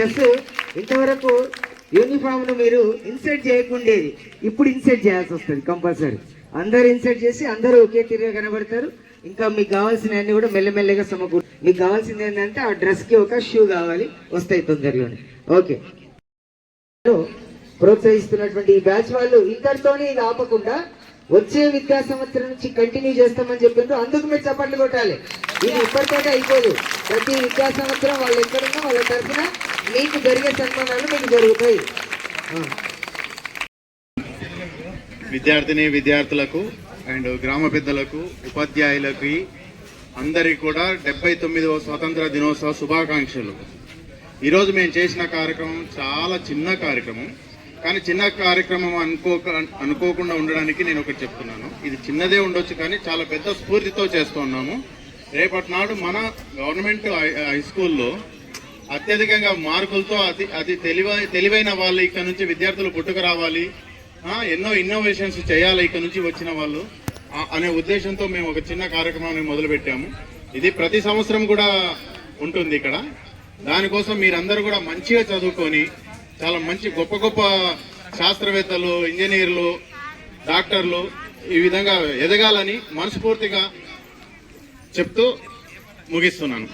Dress ఇంతవరకు uniform ను మీరు ఇన్సర్ట్ చేయకుండేది, ఇప్పుడు ఇన్సర్ట్ చేయాల్సి వస్తుంది కంపల్సరీ. అందరు ఇన్సర్ట్ చేసి అందరూ ఒకే తీరుగా కనబడతారు. ఇంకా మీకు కావాల్సిన అన్ని కూడా మెల్లమెల్లగా సమకూరు. మీకు కావాల్సింది ఏంటంటే ఆ డ్రెస్ కి ఒక షూ కావాలి, వస్తాయి తొందరలోనే. ఓకే, ప్రోత్సహిస్తున్నటువంటి ఈ బ్యాచ్ వాళ్ళు ఇంతటితోనే ఇది ఆపకుండా వచ్చే విద్యా సంవత్సరం నుంచి కంటిన్యూ చేస్తామని చెప్పిండ్రు. అందుకు మీరు చప్పట్లు కొట్టాలి. ఇది ఇప్పటితోనే అయిపోదు. ప్రతి విద్యా సంవత్సరం వాళ్ళు ఎక్కడున్నా వాళ్ళ తరఫున మీకు జరిగే సన్మానాలు మీకు జరుగుతాయి. విద్యార్థులకు అండ్ గ్రామ పెద్దలకు, ఉపాధ్యాయులకి అందరికీ కూడా 79వ స్వాతంత్ర దినోత్సవ శుభాకాంక్షలు. ఈరోజు మేము చేసిన కార్యక్రమం చాలా చిన్న కార్యక్రమం, కానీ చిన్న కార్యక్రమం అనుకోకుండా ఉండడానికి నేను ఒకటి చెప్తున్నాను. ఇది చిన్నదే ఉండొచ్చు కానీ చాలా పెద్ద స్ఫూర్తితో చేస్తున్నాము. రేపటి నాడు మన గవర్నమెంట్ హై స్కూల్లో అత్యధికంగా మార్కులతో అతి తెలివైన వాళ్ళు ఇక్కడ నుంచి విద్యార్థులు పుట్టుకు రావాలి, ఎన్నో ఇన్నోవేషన్స్ చేయాలి ఇక్కడ నుంచి వచ్చిన వాళ్ళు అనే ఉద్దేశంతో మేము ఒక చిన్న కార్యక్రమాన్ని మొదలుపెట్టాము. ఇది ప్రతి సంవత్సరం కూడా ఉంటుంది ఇక్కడ. దానికోసం మీరందరూ కూడా మంచిగా చదువుకొని చాలా మంచి గొప్ప గొప్ప శాస్త్రవేత్తలు, ఇంజనీర్లు, డాక్టర్లు ఈ విధంగా ఎదగాలని మనస్ఫూర్తిగా చెప్తూ ముగిస్తున్నాను.